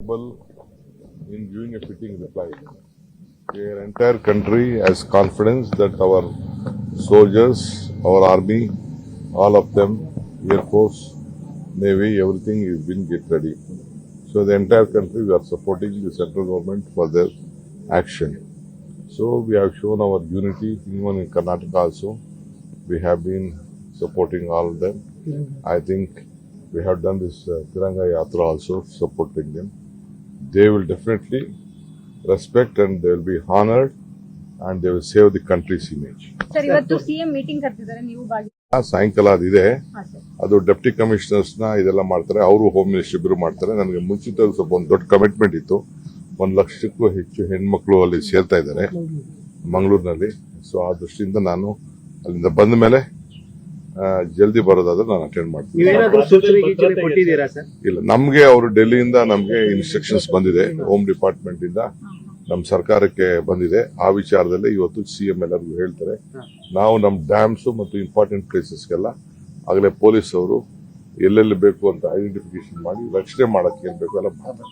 In giving a fitting reply. Their entire country has confidence that our soldiers, our army, all of them, Air Force, Navy, everything is being get ready. So the entire country we are supporting the central government for their action. So we have shown our unity, even in Karnataka also. We have been supporting all of them. I think we have done this Tiranga Yatra also, supporting them. They will definitely respect and they will be honored and they will save the country's image. Sir ಇವತ್ತು CM meeting ಕರೆದಿದ್ದಾರೆ ನೀವು ಭಾಗಿ ಸಾಯಂಕಾಲ ಅದಿದೆ ಹಾ sir ಅದು deputy ಕಮಿಷನರ್ಸ್ನ ಇದೆಲ್ಲ ಮಾಡ್ತಾರೆ ಅವರು ಹೋಮ್ ಮಿನಿಸ್ಟರ್ ಇಬ್ಬರು ಮಾಡ್ತಾರೆ ನನಗೆ ಮುಂಚಿತ ಸ್ವಲ್ಪ ಒಂದು ದೊಡ್ಡ ಕಮಿಟ್ಮೆಂಟ್ ಇತ್ತು 1,00,000ಕ್ಕೂ ಹೆಚ್ಚು ಹೆಣ್ಮಕ್ಳು ಅಲ್ಲಿ ಸೇರ್ತಾ ಇದ್ದಾರೆ ಮಂಗಳೂರಿನಲ್ಲಿ ಸೊ ಆ ದೃಷ್ಟಿಯಿಂದ ನಾನು ಅಲ್ಲಿಂದ ಬಂದ ಮೇಲೆ ಜಲ್ದಿ ಬರೋದಾದ್ರೆ ನಾನು ಅಟೆಂಡ್ ಮಾಡ್ತೀನಿ ಇಲ್ಲ ನಮ್ಗೆ ಅವರು ಡೆಲ್ಲಿಯಿಂದ ನಮ್ಗೆ ಇನ್ಸ್ಟ್ರಕ್ಷನ್ಸ್ ಬಂದಿದೆ ಹೋಮ್ ಡಿಪಾರ್ಟ್ಮೆಂಟ್ ಇಂದ ನಮ್ಮ ಸರ್ಕಾರಕ್ಕೆ ಬಂದಿದೆ ಆ ವಿಚಾರದಲ್ಲಿ ಇವತ್ತು ಸಿಎಂ ಎಲ್ಲರಿಗೂ ಹೇಳ್ತಾರೆ ನಾವು ನಮ್ಮ ಡ್ಯಾಮ್ಸ್ ಮತ್ತು ಇಂಪಾರ್ಟೆಂಟ್ ಪ್ಲೇಸಸ್ಗೆಲ್ಲ ಆಗಲೇ ಪೊಲೀಸ್ ಅವರು ಎಲ್ಲೆಲ್ಲಿ ಬೇಕು ಅಂತ ಐಡೆಂಟಿಫಿಕೇಶನ್ ಮಾಡಿ ರಕ್ಷಣೆ ಮಾಡಕ್ಕೆ ಏನ್ ಬೇಕು ಎಲ್ಲ ಮಾಡ್ತಾರೆ.